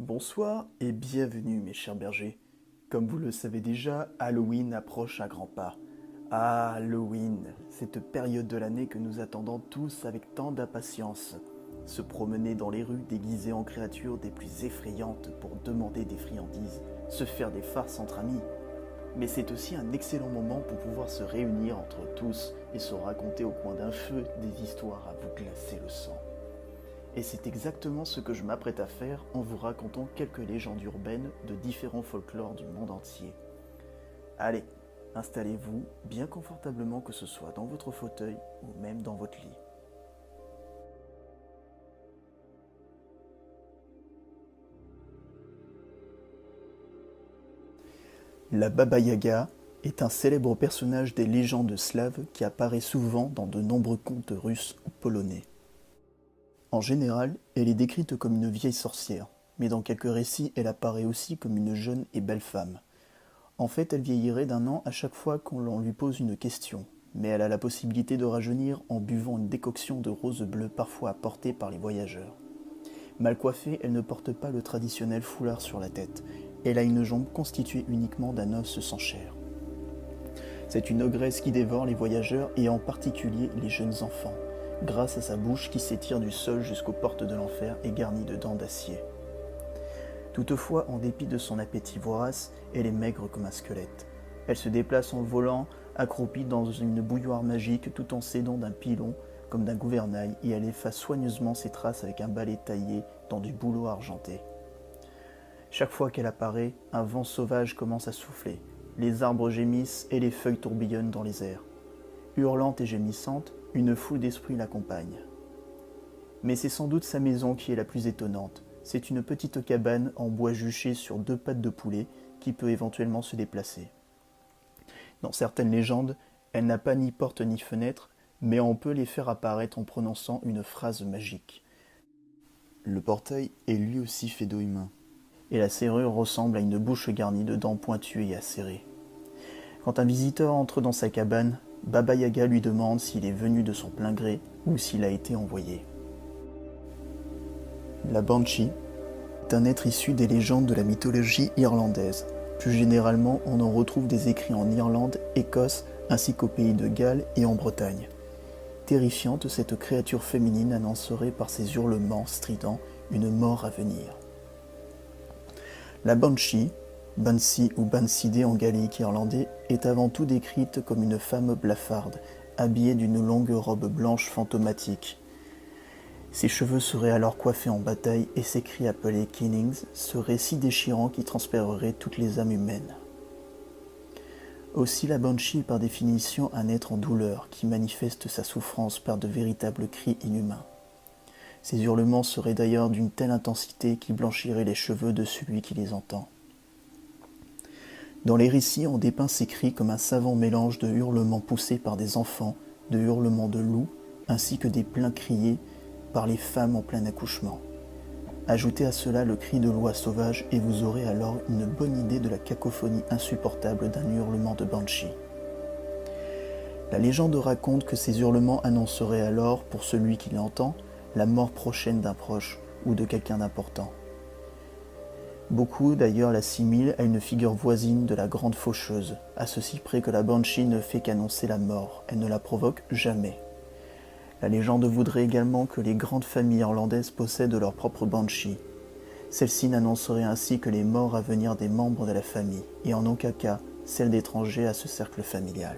Bonsoir et bienvenue mes chers bergers. Comme vous le savez déjà, Halloween approche à grands pas. Ah, Halloween, cette période de l'année que nous attendons tous avec tant d'impatience. Se promener dans les rues déguisés en créatures des plus effrayantes pour demander des friandises, se faire des farces entre amis. Mais c'est aussi un excellent moment pour pouvoir se réunir entre tous et se raconter au coin d'un feu des histoires à vous glacer le sang. Et c'est exactement ce que je m'apprête à faire en vous racontant quelques légendes urbaines de différents folklores du monde entier. Allez, installez-vous bien confortablement, que ce soit dans votre fauteuil ou même dans votre lit. La Baba Yaga est un célèbre personnage des légendes slaves qui apparaît souvent dans de nombreux contes russes ou polonais. En général, elle est décrite comme une vieille sorcière, mais dans quelques récits, elle apparaît aussi comme une jeune et belle femme. En fait, elle vieillirait d'un an à chaque fois qu'on lui pose une question, mais elle a la possibilité de rajeunir en buvant une décoction de rose bleue parfois apportée par les voyageurs. Mal coiffée, elle ne porte pas le traditionnel foulard sur la tête. Elle a une jambe constituée uniquement d'un os sans chair. C'est une ogresse qui dévore les voyageurs et en particulier les jeunes enfants, grâce à sa bouche qui s'étire du sol jusqu'aux portes de l'enfer et garnie de dents d'acier. Toutefois, en dépit de son appétit vorace, elle est maigre comme un squelette. Elle se déplace en volant, accroupie dans une bouilloire magique tout en s'aidant d'un pilon comme d'un gouvernail, et elle efface soigneusement ses traces avec un balai taillé dans du bouleau argenté. Chaque fois qu'elle apparaît, un vent sauvage commence à souffler. Les arbres gémissent et les feuilles tourbillonnent dans les airs. Hurlante et gémissante, une foule d'esprits l'accompagne. Mais c'est sans doute sa maison qui est la plus étonnante. C'est une petite cabane en bois juché sur deux pattes de poulet qui peut éventuellement se déplacer. Dans certaines légendes, elle n'a pas ni porte ni fenêtre, mais on peut les faire apparaître en prononçant une phrase magique. Le portail est lui aussi fait d'eau humain, et la serrure ressemble à une bouche garnie de dents pointues et acérées. Quand un visiteur entre dans sa cabane, Baba Yaga lui demande s'il est venu de son plein gré ou s'il a été envoyé. La Banshee est un être issu des légendes de la mythologie irlandaise. Plus généralement, on en retrouve des écrits en Irlande, Écosse, ainsi qu'au pays de Galles et en Bretagne. Terrifiante, cette créature féminine annoncerait par ses hurlements stridents une mort à venir. La Banshee, Banshee ou Bansidé en gaélique irlandais, est avant tout décrite comme une femme blafarde, habillée d'une longue robe blanche fantomatique. Ses cheveux seraient alors coiffés en bataille et ses cris appelés killings seraient si déchirants qu'ils transperceraient toutes les âmes humaines. Aussi la Banshee est par définition un être en douleur qui manifeste sa souffrance par de véritables cris inhumains. Ses hurlements seraient d'ailleurs d'une telle intensité qu'ils blanchiraient les cheveux de celui qui les entend. Dans les récits, on dépeint ces cris comme un savant mélange de hurlements poussés par des enfants, de hurlements de loups, ainsi que des plaintes criées par les femmes en plein accouchement. Ajoutez à cela le cri de l'oie sauvage et vous aurez alors une bonne idée de la cacophonie insupportable d'un hurlement de Banshee. La légende raconte que ces hurlements annonceraient alors, pour celui qui l'entend, la mort prochaine d'un proche ou de quelqu'un d'important. Beaucoup d'ailleurs l'assimilent à une figure voisine de la grande faucheuse, à ceci près que la Banshee ne fait qu'annoncer la mort, elle ne la provoque jamais. La légende voudrait également que les grandes familles irlandaises possèdent leur propre Banshee. Celle-ci n'annoncerait ainsi que les morts à venir des membres de la famille, et en aucun cas celle d'étrangers à ce cercle familial.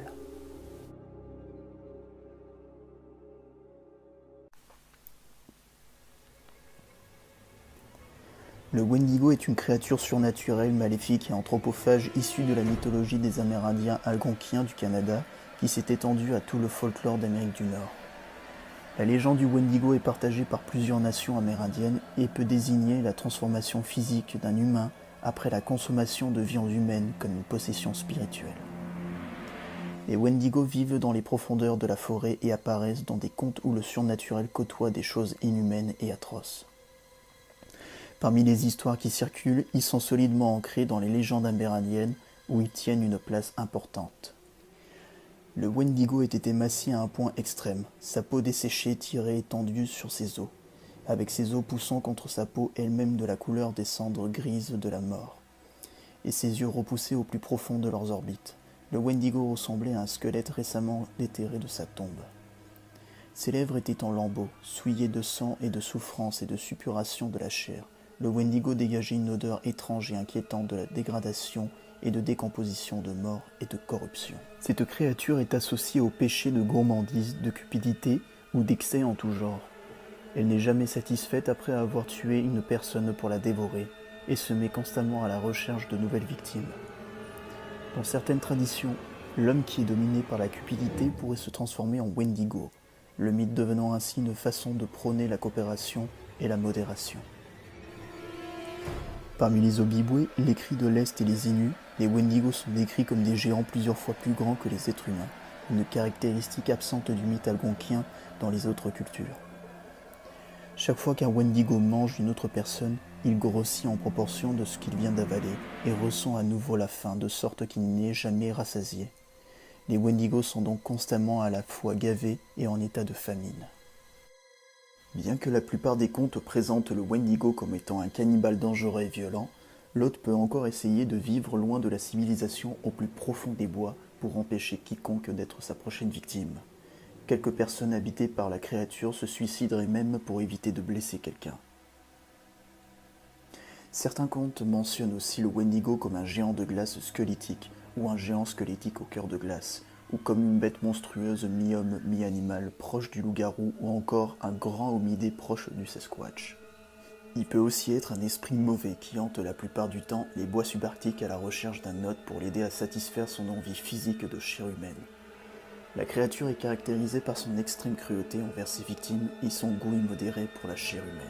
Le Wendigo est une créature surnaturelle, maléfique et anthropophage issue de la mythologie des Amérindiens algonquiens du Canada qui s'est étendue à tout le folklore d'Amérique du Nord. La légende du Wendigo est partagée par plusieurs nations amérindiennes et peut désigner la transformation physique d'un humain après la consommation de viande humaine comme une possession spirituelle. Les Wendigos vivent dans les profondeurs de la forêt et apparaissent dans des contes où le surnaturel côtoie des choses inhumaines et atroces. Parmi les histoires qui circulent, ils sont solidement ancrés dans les légendes amérindiennes où ils tiennent une place importante. Le Wendigo était émacié à un point extrême, sa peau desséchée tirait étendue sur ses os. avec ses os poussant contre sa peau elle-même de la couleur des cendres grises de la mort, et ses yeux repoussés au plus profond de leurs orbites. Le Wendigo ressemblait à un squelette récemment déterré de sa tombe. Ses lèvres étaient en lambeaux, souillées de sang et de souffrance et de suppuration de la chair. Le Wendigo dégageait une odeur étrange et inquiétante de la dégradation et de décomposition, de mort et de corruption. Cette créature est associée au péché de gourmandise, de cupidité ou d'excès en tout genre. Elle n'est jamais satisfaite après avoir tué une personne pour la dévorer et se met constamment à la recherche de nouvelles victimes. Dans certaines traditions, l'homme qui est dominé par la cupidité pourrait se transformer en Wendigo, le mythe devenant ainsi une façon de prôner la coopération et la modération. Parmi les Ojibwe, les cris de l'Est et les Inuits, les Wendigos sont décrits comme des géants plusieurs fois plus grands que les êtres humains, une caractéristique absente du mythe algonquien dans les autres cultures. Chaque fois qu'un Wendigo mange une autre personne, il grossit en proportion de ce qu'il vient d'avaler et ressent à nouveau la faim, de sorte qu'il n'est jamais rassasié. Les Wendigos sont donc constamment à la fois gavés et en état de famine. Bien que la plupart des contes présentent le Wendigo comme étant un cannibale dangereux et violent, l'hôte peut encore essayer de vivre loin de la civilisation au plus profond des bois pour empêcher quiconque d'être sa prochaine victime. Quelques personnes habitées par la créature se suicideraient même pour éviter de blesser quelqu'un. Certains contes mentionnent aussi le Wendigo comme un géant de glace squelettique ou un géant squelettique au cœur de glace, ou comme une bête monstrueuse mi-homme, mi-animal, proche du loup-garou, ou encore un grand homidé proche du Sasquatch. Il peut aussi être un esprit mauvais qui hante la plupart du temps les bois subarctiques à la recherche d'un hôte pour l'aider à satisfaire son envie physique de chair humaine. La créature est caractérisée par son extrême cruauté envers ses victimes et son goût immodéré pour la chair humaine.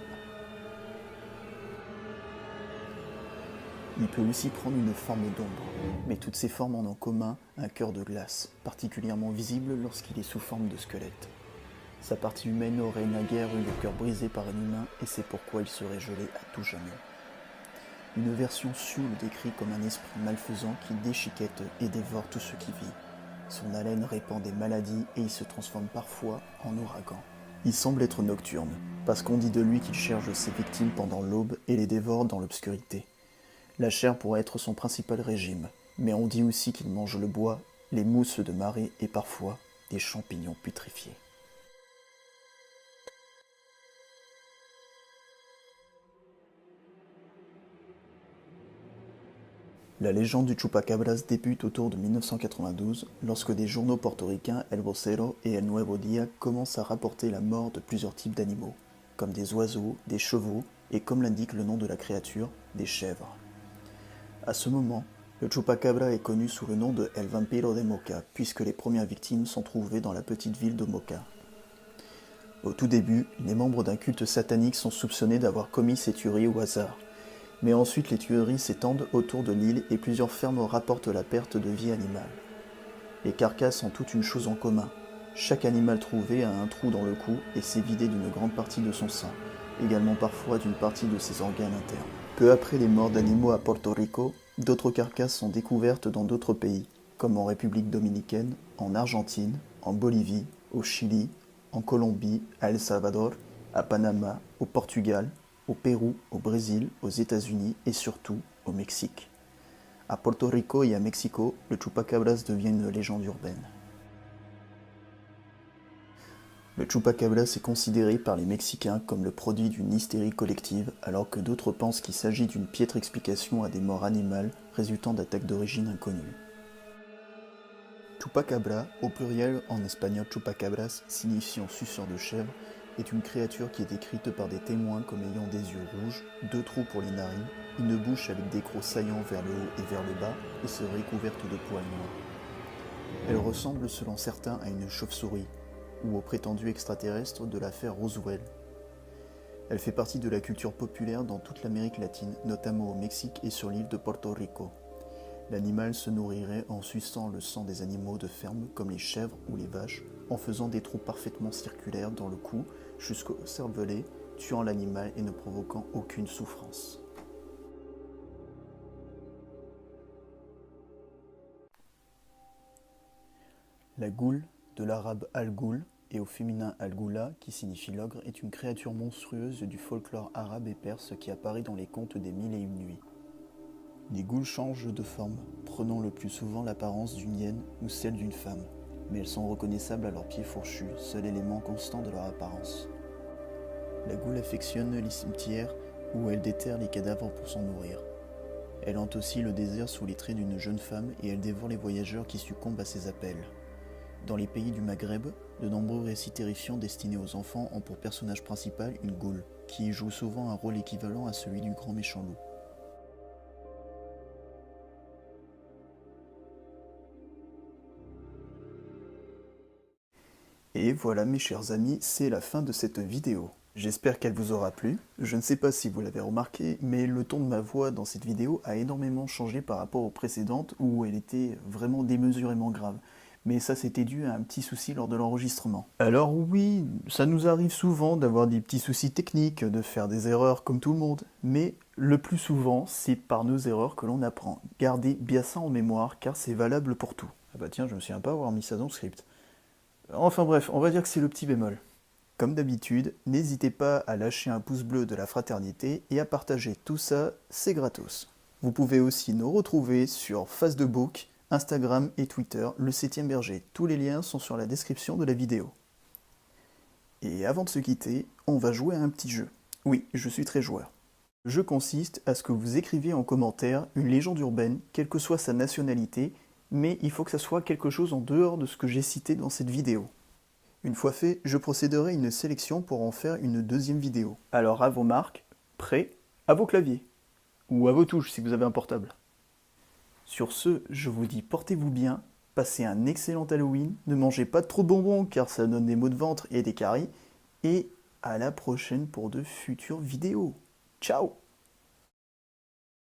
Il peut aussi prendre une forme d'ombre, mais toutes ces formes ont en commun un cœur de glace, particulièrement visible lorsqu'il est sous forme de squelette. Sa partie humaine aurait naguère eu le cœur brisé par un humain et c'est pourquoi il serait gelé à tout jamais. Une version Sioux le décrit comme un esprit malfaisant qui déchiquette et dévore tout ce qui vit. Son haleine répand des maladies et il se transforme parfois en ouragan. Il semble être nocturne, parce qu'on dit de lui qu'il cherche ses victimes pendant l'aube et les dévore dans l'obscurité. La chair pourrait être son principal régime, mais on dit aussi qu'il mange le bois, les mousses de marée et parfois des champignons putréfiés. La légende du Chupacabras débute autour de 1992, lorsque des journaux portoricains El Vocero et El Nuevo Día commencent à rapporter la mort de plusieurs types d'animaux, comme des oiseaux, des chevaux et, comme l'indique le nom de la créature, des chèvres. À ce moment, le Chupacabra est connu sous le nom de El Vampiro de Moca, puisque les premières victimes sont trouvées dans la petite ville de Moca. Au tout début, les membres d'un culte satanique sont soupçonnés d'avoir commis ces tueries au hasard. Mais ensuite les tueries s'étendent autour de l'île et plusieurs fermes rapportent la perte de vie animale. Les carcasses ont toute une chose en commun. Chaque animal trouvé a un trou dans le cou et s'est vidé d'une grande partie de son sang, également parfois d'une partie de ses organes internes. Peu après les morts d'animaux à Porto Rico, d'autres carcasses sont découvertes dans d'autres pays, comme en République dominicaine, en Argentine, en Bolivie, au Chili, en Colombie, à El Salvador, à Panama, au Portugal, au Pérou, au Brésil, aux États-Unis et surtout au Mexique. À Porto Rico et à Mexico, le Chupacabras devient une légende urbaine. Le Chupacabras est considéré par les Mexicains comme le produit d'une hystérie collective, alors que d'autres pensent qu'il s'agit d'une piètre explication à des morts animales résultant d'attaques d'origine inconnue. Chupacabra, au pluriel en espagnol chupacabras, signifiant suceur de chèvre, est une créature qui est décrite par des témoins comme ayant des yeux rouges, 2 trous pour les narines, une bouche avec des crocs saillants vers le haut et vers le bas, et serait couverte de poils noirs. Elle ressemble selon certains à une chauve-souris, ou au prétendu extraterrestre de l'affaire Roswell. Elle fait partie de la culture populaire dans toute l'Amérique latine, notamment au Mexique et sur l'île de Porto Rico. L'animal se nourrirait en suçant le sang des animaux de ferme comme les chèvres ou les vaches, en faisant des trous parfaitement circulaires dans le cou jusqu'au cervelet, tuant l'animal et ne provoquant aucune souffrance. La goule, de l'arabe al-goul, et au féminin Al-Ghula, qui signifie l'ogre, est une créature monstrueuse du folklore arabe et perse qui apparaît dans les contes des Mille et une nuits. Les ghouls changent de forme, prenant le plus souvent l'apparence d'une hyène ou celle d'une femme, mais elles sont reconnaissables à leurs pieds fourchus, seul élément constant de leur apparence. La goule affectionne les cimetières où elle déterre les cadavres pour s'en nourrir. Elle hante aussi le désert sous les traits d'une jeune femme et elle dévore les voyageurs qui succombent à ses appels. Dans les pays du Maghreb, de nombreux récits terrifiants destinés aux enfants ont pour personnage principal une goule, qui joue souvent un rôle équivalent à celui du grand méchant loup. Et voilà mes chers amis, c'est la fin de cette vidéo. J'espère qu'elle vous aura plu. Je ne sais pas si vous l'avez remarqué, mais le ton de ma voix dans cette vidéo a énormément changé par rapport aux précédentes où elle était vraiment démesurément grave. Mais ça c'était dû à un petit souci lors de l'enregistrement. Alors oui, ça nous arrive souvent d'avoir des petits soucis techniques, de faire des erreurs comme tout le monde, mais le plus souvent c'est par nos erreurs que l'on apprend. Gardez bien ça en mémoire car c'est valable pour tout. Ah bah tiens, je me souviens pas avoir mis ça dans le script. Enfin bref, on va dire que c'est le petit bémol. Comme d'habitude, n'hésitez pas à lâcher un pouce bleu de la fraternité et à partager tout ça, c'est gratos. Vous pouvez aussi nous retrouver sur Facebook, Instagram et Twitter, le 7ème berger. Tous les liens sont sur la description de la vidéo. Et avant de se quitter, on va jouer à un petit jeu. Oui, je suis très joueur. Le jeu consiste à ce que vous écriviez en commentaire une légende urbaine, quelle que soit sa nationalité, mais il faut que ça soit quelque chose en dehors de ce que j'ai cité dans cette vidéo. Une fois fait, je procéderai à une sélection pour en faire une deuxième vidéo. Alors à vos marques, prêts, à vos claviers. Ou à vos touches si vous avez un portable. Sur ce, je vous dis portez-vous bien, passez un excellent Halloween, ne mangez pas trop de bonbons car ça donne des maux de ventre et des caries, et à la prochaine pour de futures vidéos. Ciao!